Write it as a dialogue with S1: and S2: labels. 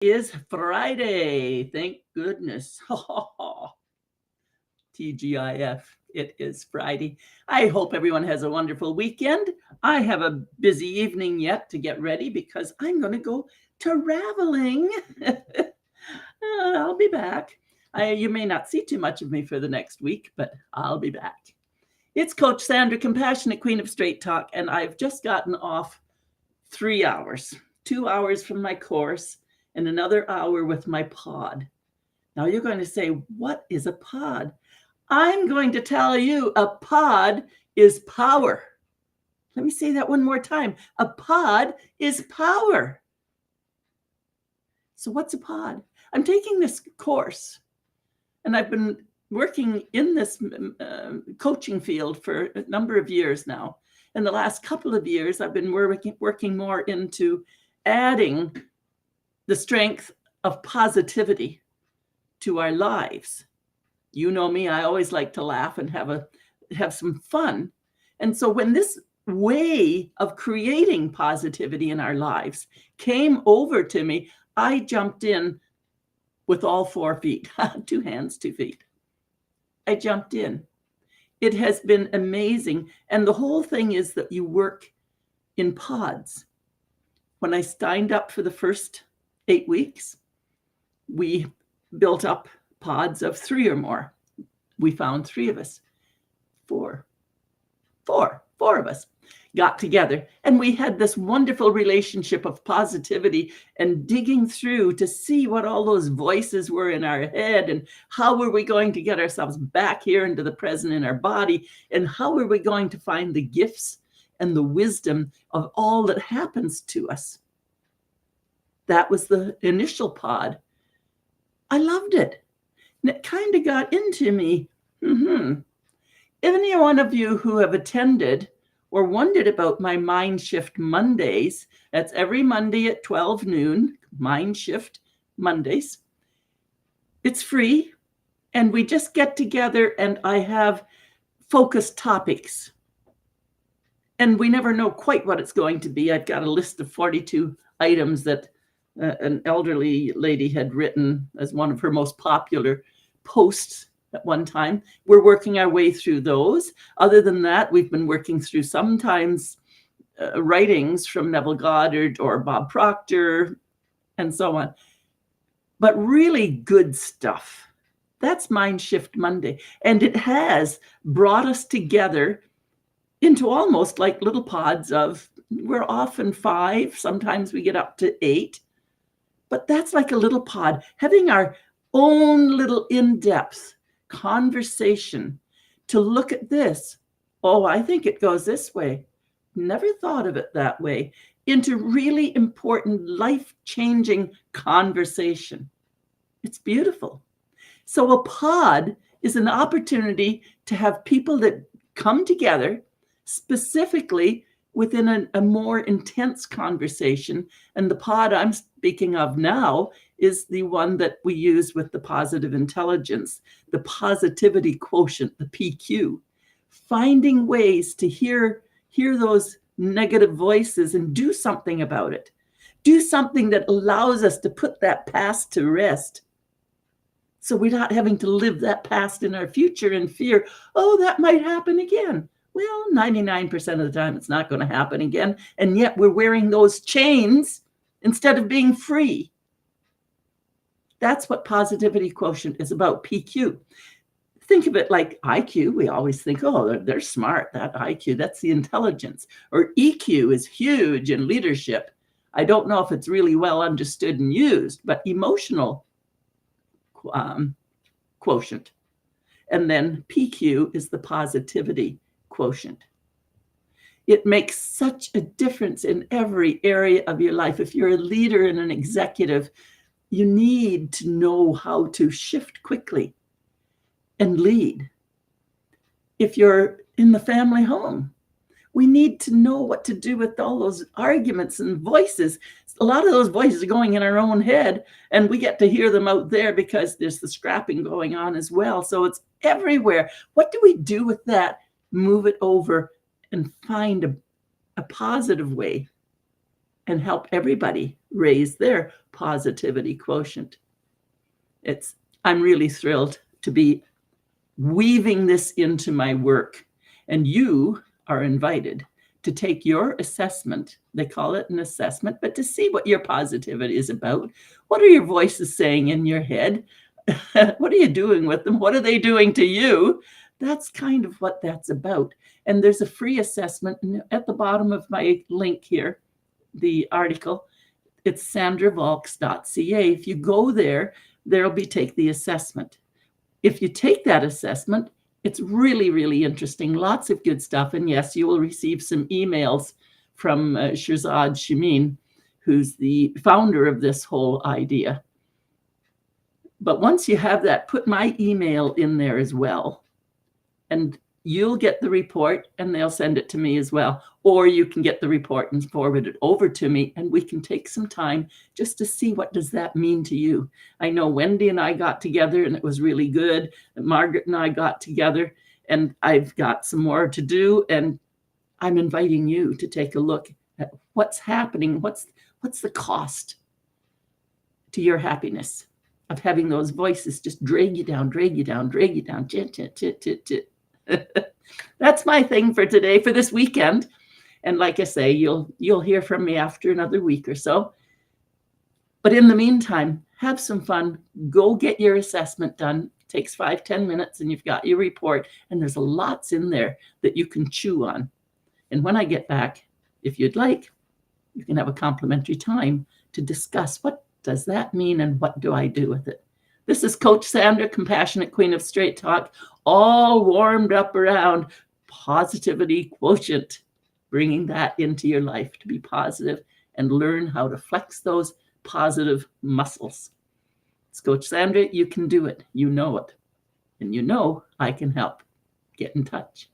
S1: Is Friday. Thank goodness. TGIF. It is Friday. I hope everyone has a wonderful weekend. I have a busy evening yet to get ready because I'm going to go traveling. I'll be back. You may not see too much of me for the next week, but I'll be back. It's Coach Sandra, Compassionate Queen of Straight Talk, and I've just gotten off 3 hours, 2 hours from my course, and another hour with my pod. Now you're going to say, what is a pod? I'm going to tell you a pod is power. Let me say that one more time. A pod is power. So what's a pod? I'm taking this course, and I've been working in this coaching field for a number of years now. In the last couple of years, I've been working more into adding the strength of positivity to our lives. You know me, I always like to laugh and have some fun. And so when this way of creating positivity in our lives came over to me, I jumped in with all 4 feet, 2 hands, 2 feet. I jumped in. It has been amazing. And the whole thing is that you work in pods. When I signed up for the first 8 weeks, we built up pods of 3 or more. We found 3 of us, 4 of us got together, and we had this wonderful relationship of positivity and digging through to see what all those voices were in our head and how were we going to get ourselves back here into the present in our body, and how were we going to find the gifts and the wisdom of all that happens to us. That was the initial pod. I loved it. And it kind of got into me. Any one of you who have attended or wondered about my MindShift Mondays, that's every Monday at 12 noon, MindShift Mondays. It's free, and we just get together, and I have focused topics. And we never know quite what it's going to be. I've got a list of 42 items that an elderly lady had written as one of her most popular posts at one time. We're working our way through those. Other than that, we've been working through sometimes writings from Neville Goddard or Bob Proctor and so on. But really good stuff. That's MindShift Monday. And it has brought us together into almost like little pods of, we're often 5, sometimes we get up to 8. But that's like a little pod, having our own little in-depth conversation to look at this. Oh, I think it goes this way. Never thought of it that way. Into really important, life-changing conversation. It's beautiful. So a pod is an opportunity to have people that come together specifically within a more intense conversation. And the pod I'm speaking of now is the one that we use with the positive intelligence, the positivity quotient, the PQ. Finding ways to hear those negative voices and do something about it. Do something that allows us to put that past to rest. So we're not having to live that past in our future in fear. Oh, that might happen again. Well, 99% of the time it's not going to happen again. And yet we're wearing those chains instead of being free. That's what positivity quotient is about, PQ. Think of it like IQ. We always think, oh, they're smart, that IQ, that's the intelligence. Or EQ is huge in leadership. I don't know if it's really well understood and used, but emotional quotient. And then PQ is the positivity quotient. It makes such a difference in every area of your life. If you're a leader and an executive, you need to know how to shift quickly and lead. If you're in the family home, we need to know what to do with all those arguments and voices. A lot of those voices are going in our own head, and we get to hear them out there because there's the scrapping going on as well. So it's everywhere. What do we do with that? Move it over and find a positive way and help everybody raise their positivity quotient. I'm really thrilled to be weaving this into my work. And you are invited to take your assessment. They call it an assessment, but to see what your positivity is about. What are your voices saying in your head? What are you doing with them? What are they doing to you? That's kind of what that's about. And there's a free assessment at the bottom of my link here, the article. It's sandravalks.ca. If you go there, there'll be take the assessment. If you take that assessment, it's really, really interesting. Lots of good stuff. And yes, you will receive some emails from Shirzad Shamin, who's the founder of this whole idea. But once you have that, put my email in there as well. And you'll get the report and they'll send it to me as well. Or you can get the report and forward it over to me, and we can take some time just to see what does that mean to you. I know Wendy and I got together and it was really good. Margaret and I got together, and I've got some more to do. And I'm inviting you to take a look at what's happening. What's the cost to your happiness of having those voices just drag you down, drag you down, drag you down, chit, chit, chit, chit, chit. That's my thing for today, for this weekend. And like I say, you'll hear from me after another week or so. But in the meantime, have some fun. Go get your assessment done. It takes 5-10 minutes and you've got your report. And there's lots in there that you can chew on. And when I get back, if you'd like, you can have a complimentary time to discuss what does that mean and what do I do with it. This is Coach Sandra, Compassionate Queen of Straight Talk, all warmed up around positivity quotient, bringing that into your life to be positive and learn how to flex those positive muscles. It's Coach Sandra. You can do it. You know it. And you know I can help. Get in touch.